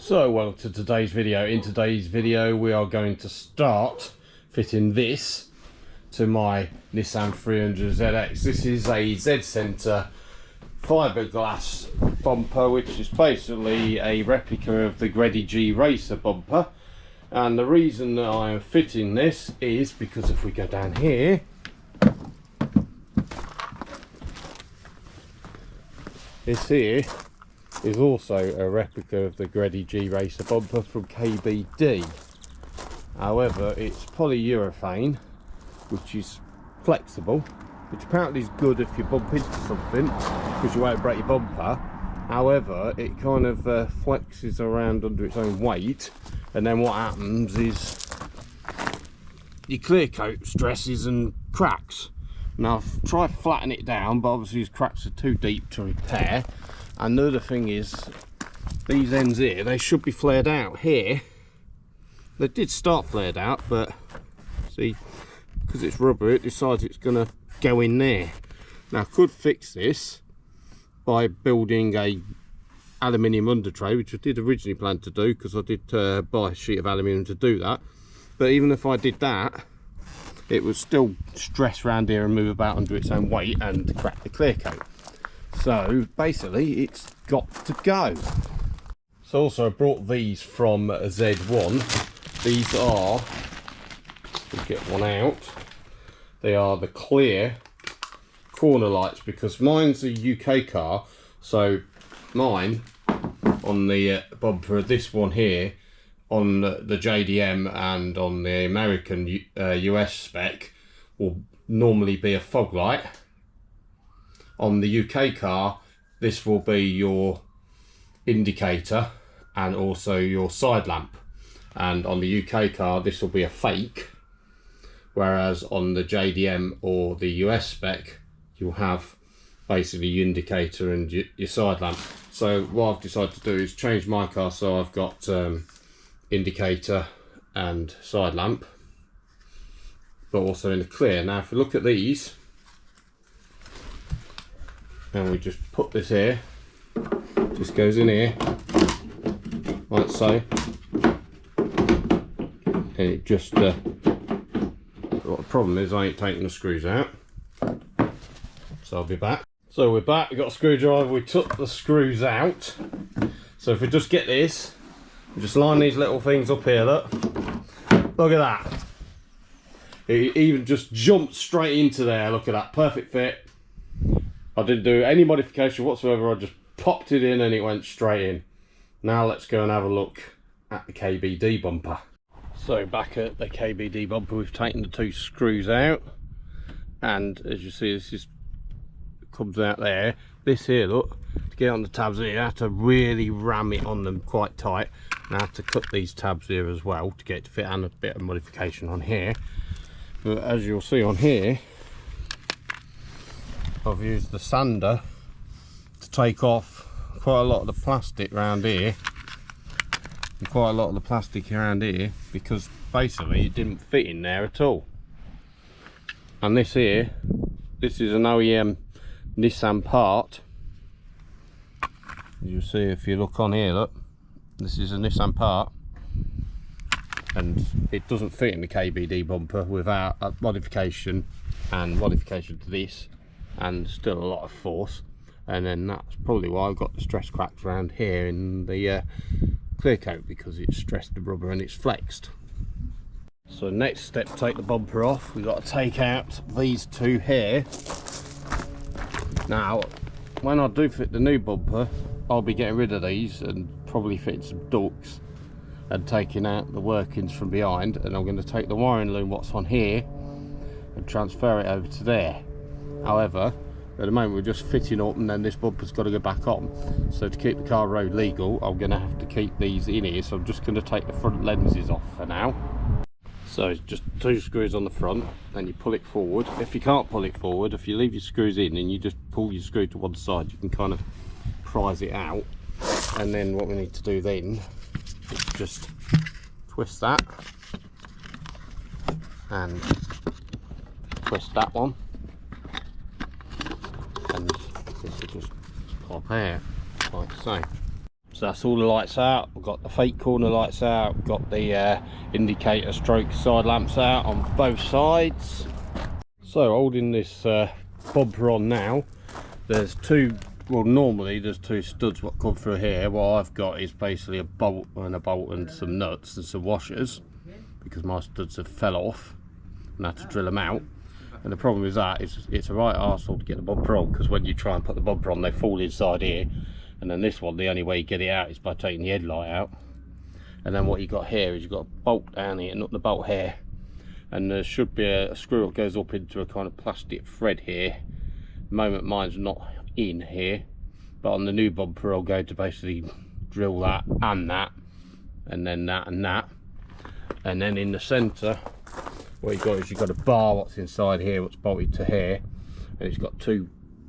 So welcome to today's video. In today's video we are going to start fitting this to my Nissan 300ZX. This is a Z Center fiberglass bumper, which is basically a replica of the Greddy Gracer bumper. And the reason that I am fitting this is because if we go down here, this here is also a replica of the Greddy Gracer bumper from KBD. However, it's polyurethane, which is flexible, which apparently is good if you bump into something because you won't break your bumper. However, it kind of flexes around under its own weight, and then what happens is your clear coat stresses and cracks. Now I've tried to flatten it down, but obviously these cracks are too deep to repair. And the other thing is, these ends here, they should be flared out. Here they did start flared out, but see, because it's rubber, it decides it's going to go in there. Now I could fix this by building a aluminium under tray, which I did originally plan to do, because I did buy a sheet of aluminium to do that. But even if I did that, it would still stress around here and move about under its own weight and crack the clear coat. So basically it's got to go. So also I brought these from Z1. These are, we'll get one out, they are the clear corner lights, because mine's a UK car, so mine on the bumper of this one here, on the JDM and on the American US spec, will normally be a fog light. On the UK car, this will be your indicator and also your side lamp. And on the UK car, this will be a fake, whereas on the JDM or the US spec, you'll have basically your indicator and your side lamp. So what I've decided to do is change my car so I've got indicator and side lamp, but also in the clear. Now if we look at these, and we just put this here, just goes in here like so, and it just what the problem is, I ain't taking the screws out, so I'll be back. So we're back, we've got a screwdriver, we took the screws out. So if we just get this, we just line these little things up here, look at that, it even just jumped straight into there. Look at that, perfect fit. I didn't do any modification whatsoever, I just popped it in and it went straight in. Now let's go and have a look at the KBD bumper. So back at the KBD bumper, we've taken the two screws out, and as you see, this is comes out there. This here, look, to get on the tabs here, you have to really ram it on them quite tight. And I have to cut these tabs here as well to get it to fit, and a bit of modification on here. But as you'll see on here, I've used the sander to take off quite a lot of the plastic around here, and quite a lot of the plastic around here, because basically it didn't fit in there at all. And this here, this is an OEM Nissan part. You'll see if you look on here, look, this is a Nissan part, and it doesn't fit in the KBD bumper without a modification and modification to this, and still a lot of force. And then that's probably why I've got the stress cracks around here in the clear coat, because it's stressed the rubber and it's flexed. So next step, take the bumper off, we've got to take out these two here. Now when I do fit the new bumper, I'll be getting rid of these and probably fitting some ducts and taking out the workings from behind, and I'm going to take the wiring loom what's on here and transfer it over to there. However, at the moment we're just fitting up, and then this bumper's got to go back on. So to keep the car road legal, I'm going to have to keep these in here, so I'm just going to take the front lenses off for now. So it's just two screws on the front, then you pull it forward. If you can't pull it forward, if you leave your screws in and you just pull your screw to one side, you can kind of prise it out. And then what we need to do then is just twist that and twist that one, and this will just pop out like so. So that's all the lights out. We've got the fake corner lights out, we've got the indicator stroke side lamps out on both sides. So holding this bumper on now, there's two, well normally there's two studs what come through here. What I've got is basically a bolt and some nuts and some washers, because my studs have fell off and I had to drill them out. And the problem with that is it's a right arsehole to get the bumper on, because when you try and put the bumper on they fall inside here, and then this one the only way you get it out is by taking the headlight out. And then what you got here is you've got a bolt down here, not the bolt here, and there should be a screw that goes up into a kind of plastic thread here. At the moment mine's not in here, but on the new bumper I'll go to basically drill that, and then that and that. And then in the centre what you've got is you've got a bar what's inside here what's bolted to here, and it's got two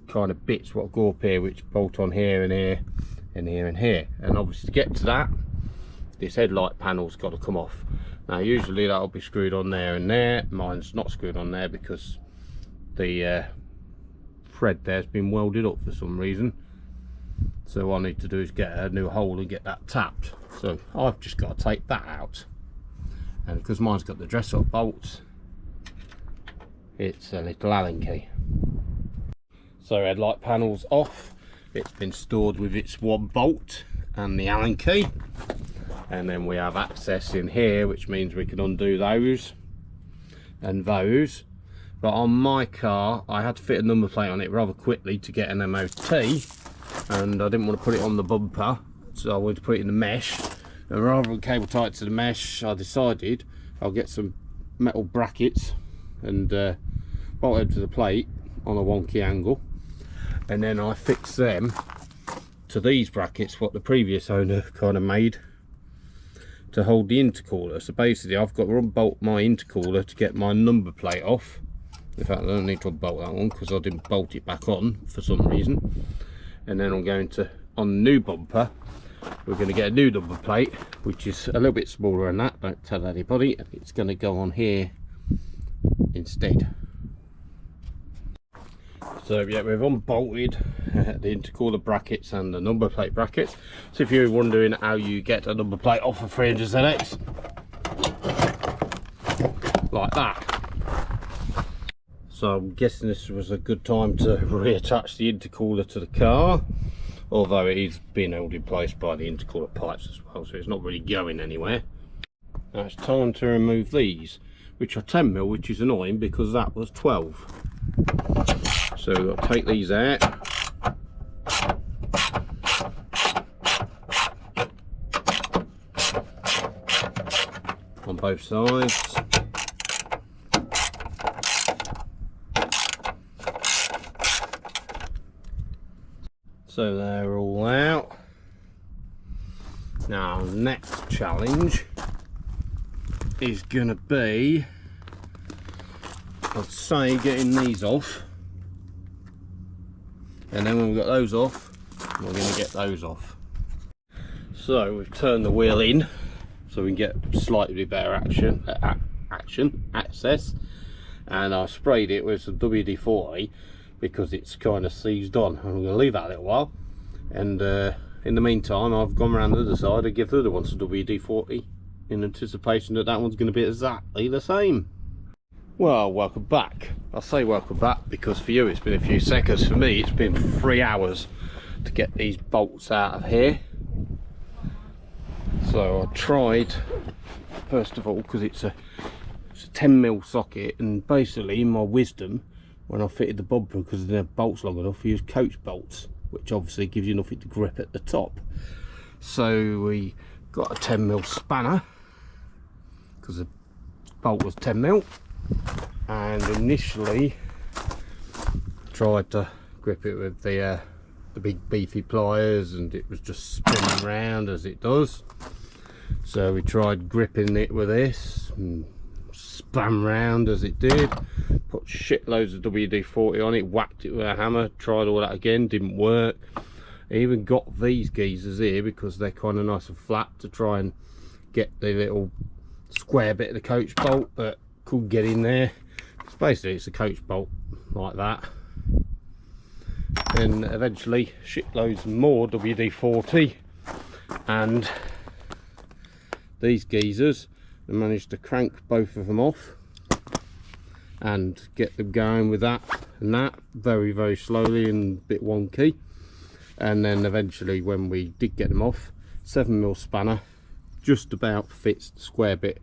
kind of bits what go up here which bolt on here and here and here and here. And obviously to get to that, this headlight panel's got to come off. Now usually that'll be screwed on there and there. Mine's not screwed on there because the thread there's been welded up for some reason. So what I need to do is get a new hole and get that tapped. So I've just got to take that out, and because mine's got the dress up bolts, it's a little Allen key. So headlight panel's off, it's been stored with its one bolt and the Allen key, and then we have access in here, which means we can undo those and those. But on my car I had to fit a number plate on it rather quickly to get an MOT, and I didn't want to put it on the bumper, so I wanted to put it in the mesh. And rather than cable tie it to the mesh, I decided I'll get some metal brackets and bolt it to the plate on a wonky angle, and then I fix them to these brackets what the previous owner kind of made to hold the intercooler. So basically I've got to unbolt my intercooler to get my number plate off. In fact I don't need to unbolt that one because I didn't bolt it back on for some reason. And then I'm going to, on the new bumper, we're going to get a new number plate which is a little bit smaller than that, don't tell anybody. It's going to go on here instead. So yeah, we've unbolted the intercooler brackets and the number plate brackets. So if you're wondering how you get a number plate off a 300ZX, like that. So I'm guessing this was a good time to reattach the intercooler to the car, although it is being held in place by the intercooler pipes as well, so it's not really going anywhere. Now it's time to remove these, which are 10mm, which is annoying because that was 12. So I'll take these out. On both sides. So they're all out. Now next challenge is gonna be, I'd say, getting these off. And then when we've got those off, we're going to get those off. So we've turned the wheel in so we can get slightly better access, and I sprayed it with some WD-40 because it's kind of seized on. I'm going to leave that a little while, and in the meantime I've gone around the other side and give the other one some WD-40 in anticipation that that one's going to be exactly the same. Well, welcome back. I say welcome back because for you it's been a few seconds. For me it's been 3 hours to get these bolts out of here. So I tried, first of all, because it's a 10mm socket, and basically in my wisdom when I fitted the bumper, because they're bolts long enough, I used coach bolts, which obviously gives you nothing to grip at the top. So we got a 10mm spanner because the bolt was 10mm, and initially tried to grip it with the big beefy pliers, and it was just spinning around as it does. So we tried gripping it with this and spun round as it did, put shitloads of WD-40 on it, whacked it with a hammer, tried all that again, didn't work. I even got these geezers here because they're kind of nice and flat to try and get the little square bit of the coach bolt, but couldn't get in there. It's basically it's a coach bolt like that, and eventually shitloads more WD-40 and these geezers, I managed to crank both of them off and get them going with that and that very slowly and a bit wonky. And then eventually when we did get them off, 7mm spanner just about fits the square bit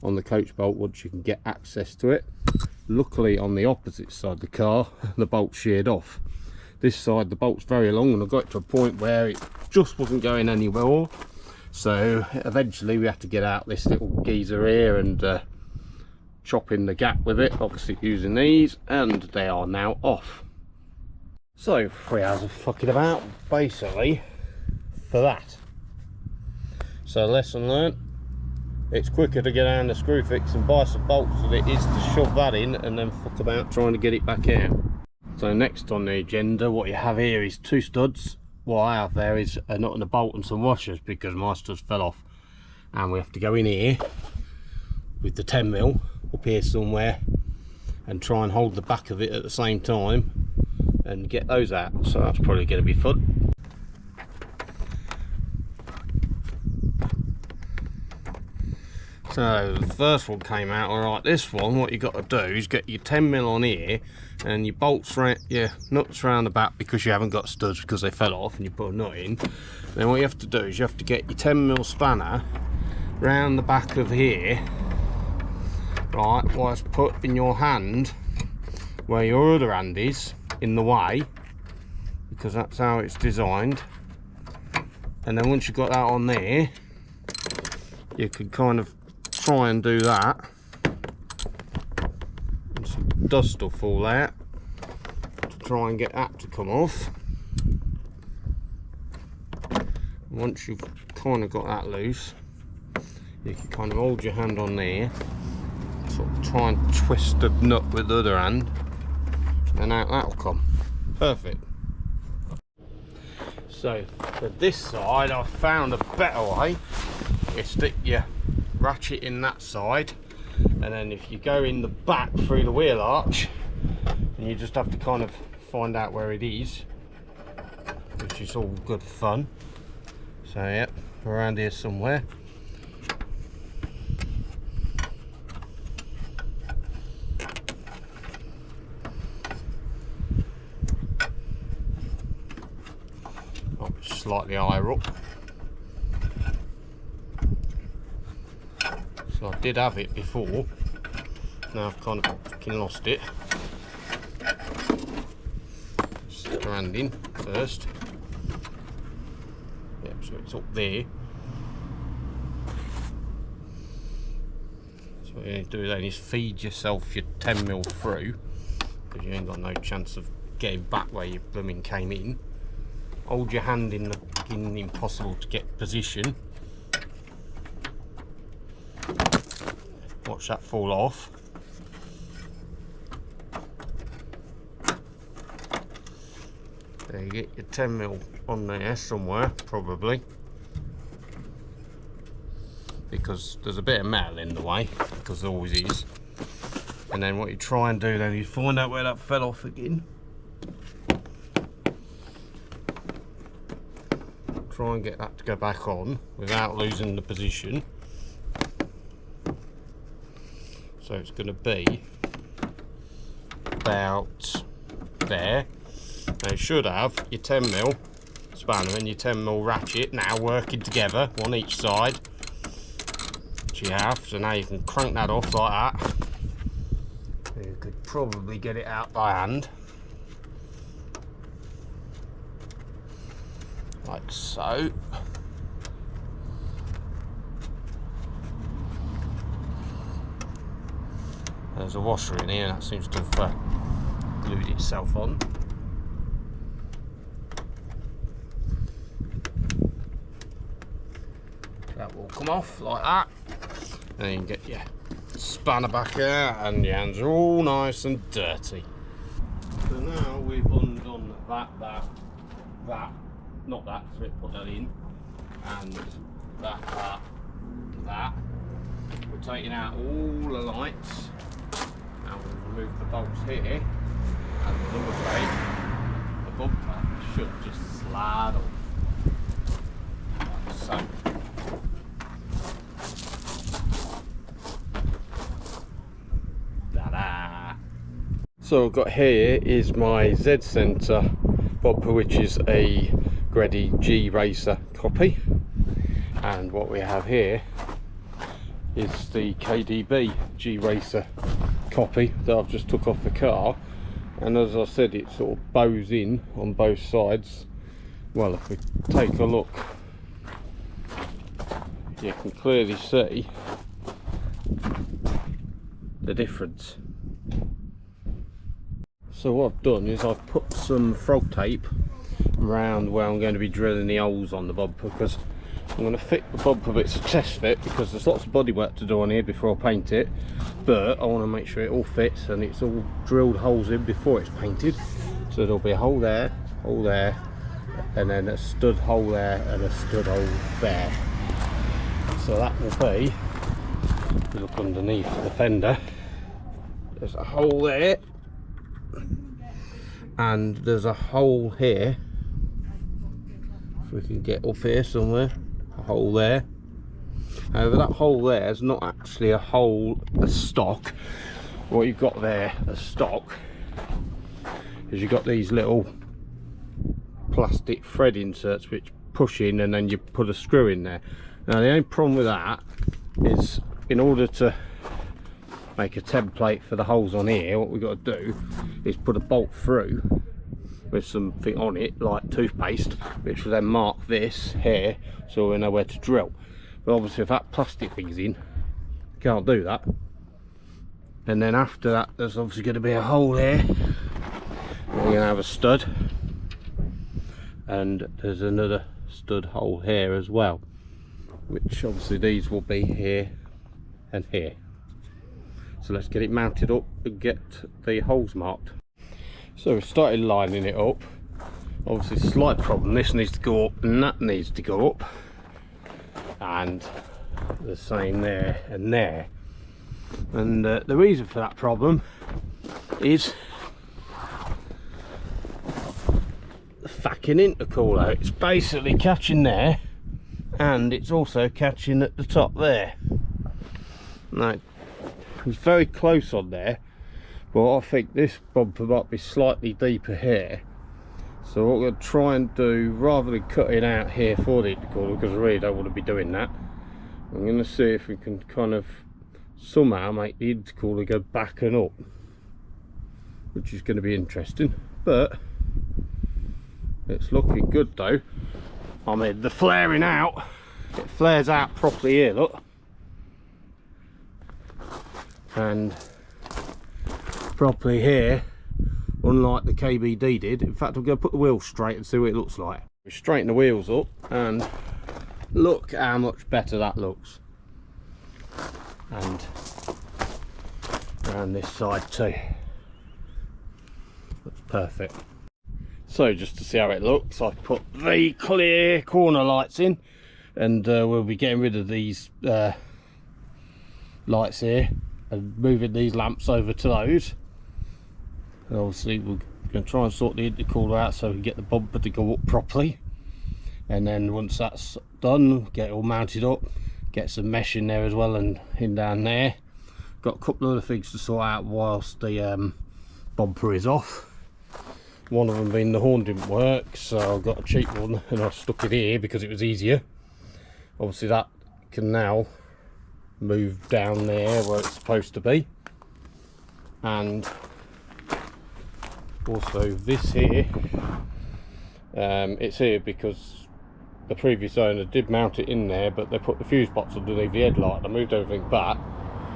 on the coach bolt once you can get access to it. Luckily on the opposite side of the car the bolt sheared off. This side the bolt's very long, and I got to a point where it just wasn't going anywhere, so eventually we had to get out this little geezer here and chop in the gap with it, obviously using these, and they are now off. So 3 hours of fucking about basically for that. So lesson learnt, it's quicker to get down the screw fix and buy some bolts than it is to shove that in and then fuck about trying to get it back out. So next on the agenda, what you have here is 2 studs. What I have there is a nut and a bolt and some washers, because my studs fell off, and we have to go in here with the 10mm up here somewhere and try and hold the back of it at the same time and get those out. So that's probably going to be fun. So the first one came out alright. This one, what you got to do is get your 10mm on here and your bolts round, your nuts round the back, because you haven't got studs because they fell off and you put a nut in. Then what you have to do is you have to get your 10mm spanner round the back of here, right, whilst putting your hand where your other hand is in the way, because that's how it's designed. And then once you've got that on there, you can kind of try and do that, and some dust will fall out to try and get that to come off. Once you've kind of got that loose, you can kind of hold your hand on there, sort of try and twist the nut with the other hand, and out that'll come. Perfect. So for this side, I've found a better way. You stick your ratchet in that side, and then if you go in the back through the wheel arch, and you just have to kind of find out where it is, which is all good fun. So yep, around here somewhere. Oh, slightly higher up. So I did have it before, now I've kind of fucking lost it. Stick your hand in first. Yep, so it's up there. So what you need to do then is feed yourself your 10mm through, because you ain't got no chance of getting back where you blooming came in. Hold your hand in the fucking impossible to get position. Watch that fall off. There, you get your 10mm on there somewhere, probably, because there's a bit of metal in the way, because there always is. And then what you try and do then is find out where that fell off again. Try and get that to go back on without losing the position. So it's going to be about there. Now you should have your 10mm spanner and your 10mm ratchet now working together, one each side, which you have. So now you can crank that off like that. You could probably get it out by hand, like so. There's a washer in here that seems to have glued itself on. That will come off like that. And you can get your spanner back out, and your hands are all nice and dirty. So now we've undone that, not that, so it put that in, and that. We're taking out all the lights. Now we'll remove the bolts here, and the number plate, the bumper should just slide off. Like so. Ta-da! So what I've got here is my Z Centre bumper, which is a Greddy Gracer copy, and what we have here is the KDB Gracer copy that I've just took off the car, and as I said, it sort of bows in on both sides. Well, if we take a look, you can clearly see the difference. So what I've done is I've put some frog tape around where I'm going to be drilling the holes on the bumper, because I'm going to fit the bumper bits, a test fit, because there's lots of bodywork to do on here before I paint it, but I want to make sure it all fits and it's all drilled holes in before it's painted. So there'll be a hole there, and then a stud hole there and a stud hole there. So that will be, if you look underneath the fender, there's a hole there and there's a hole here, if we can get up here somewhere, a hole there. However, that hole there is not actually a hole, a stock. What you've got there, a stock, is you've got these little plastic thread inserts which push in, and then you put a screw in there. Now the only problem with that is, in order to make a template for the holes on here, what we've got to do is put a bolt through with something on it like toothpaste, which will then mark this here so we know where to drill. But obviously if that plastic thing's in, you can't do that. And then after that there's obviously going to be a hole here, we're going to have a stud, and there's another stud hole here as well, which obviously these will be here and here. So let's get it mounted up and get the holes marked. So we started lining it up. Obviously slight problem, this needs to go up and that needs to go up, and the same there and there. And the reason for that problem is the fucking intercooler. It's basically catching there, and it's also catching at the top there. Now it's very close on there, but I think this bumper might be slightly deeper here. So what we're going to try and do, rather than cutting out here for the intercooler, because I really don't want to be doing that, I'm going to see if we can kind of somehow make the intercooler go back and up, which is going to be interesting. But it's looking good though. I mean, the flaring out, it flares out properly here, look. And properly here, unlike the KBD did. In fact, I'm going to put the wheels straight and see what it looks like. We straighten the wheels up and look how much better that looks. And around this side too. Looks perfect. So just to see how it looks, I've put the clear corner lights in, and we'll be getting rid of these lights here and moving these lamps over to those. And obviously we're going to try and sort the intercooler out so we can get the bumper to go up properly, and then once that's done, get it all mounted up, get some mesh in there as well and in down there. Got a couple of other things to sort out whilst the bumper is off. One of them being the horn didn't work, so I got a cheap one and I stuck it here because it was easier. Obviously that can now move down there where it's supposed to be, and also this here, it's here because the previous owner did mount it in there, but they put the fuse box underneath the headlight and I moved everything back.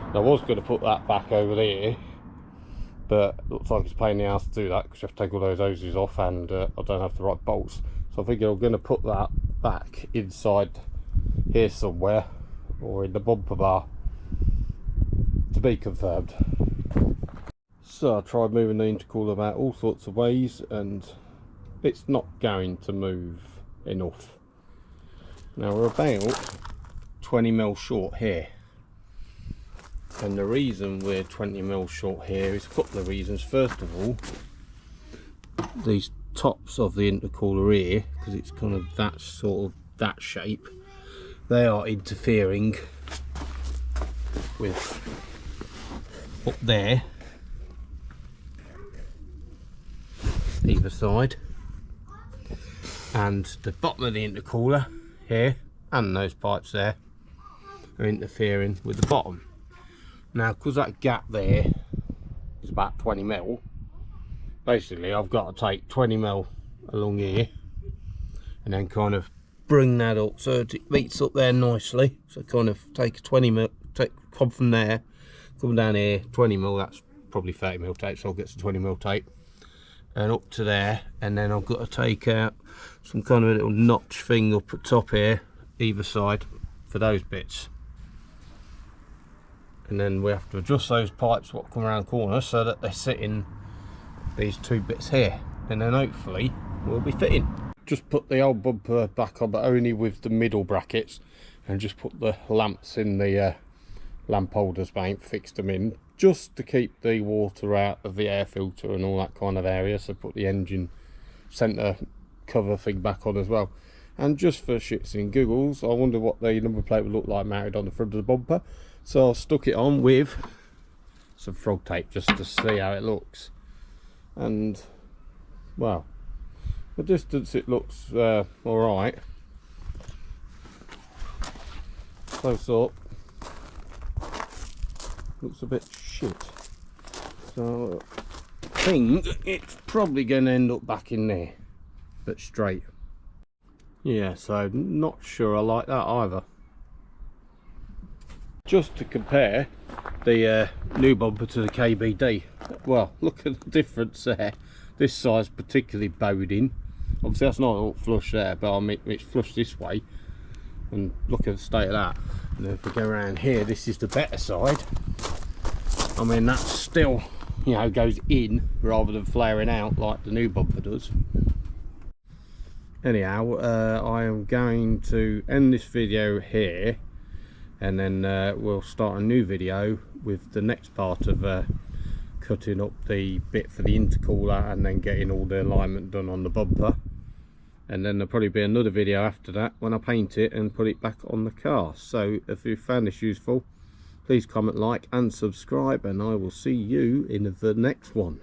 And I was going to put that back over there, but it looks like it's a pain in the ass to do that because you have to take all those hoses off, and I don't have the right bolts. So I think I'm going to put that back inside here somewhere, or in the bumper bar, to be confirmed. So I tried moving the intercooler about all sorts of ways and it's not going to move enough. Now we're about 20mm short here, and the reason we're 20mm short here is a couple of reasons. First of all, these tops of the intercooler here, because it's kind of that sort of that shape, they are interfering with up there, either side, and the bottom of the intercooler here and those pipes there are interfering with the bottom. Now, because that gap there is about 20mm, basically I've got to take 20mm along here and then kind of bring that up so it meets up there nicely. So kind of take a 20mm, come from there, come down here, 20mm, that's probably 30mm tape, so I'll get some 20mm tape, and up to there, and then I've got to take out some kind of a little notch thing up at top here, either side, for those bits. And then we have to adjust those pipes what come around the corner so that they sit in these two bits here, and then hopefully we'll be fitting. Just put the old bumper back on, but only with the middle brackets, and just put the lamps in the lamp holders, but I ain't fixed them in, just to keep the water out of the air filter and all that kind of area. So put the engine centre cover thing back on as well. And just for shits and giggles, I wonder what the number plate would look like mounted on the front of the bumper, so I stuck it on with some frog tape just to see how it looks. And well, the distance it looks alright. Close up, looks a bit shit. So I think it's probably going to end up back in there, but straight. Yeah, so not sure I like that either. Just to compare the new bumper to the KBD, well, look at the difference there. This side's particularly bowed in. Obviously that's not all flush there, but I mean it's flush this way, and look at the state of that. And then if we go around here, this is the better side. I mean, that's still, you know, goes in rather than flaring out like the new bumper does. Anyhow, I am going to end this video here, and then we'll start a new video with the next part of cutting up the bit for the intercooler and then getting all the alignment done on the bumper. And then there'll probably be another video after that when I paint it and put it back on the car. So if you found this useful, please comment, like and subscribe, and I will see you in the next one.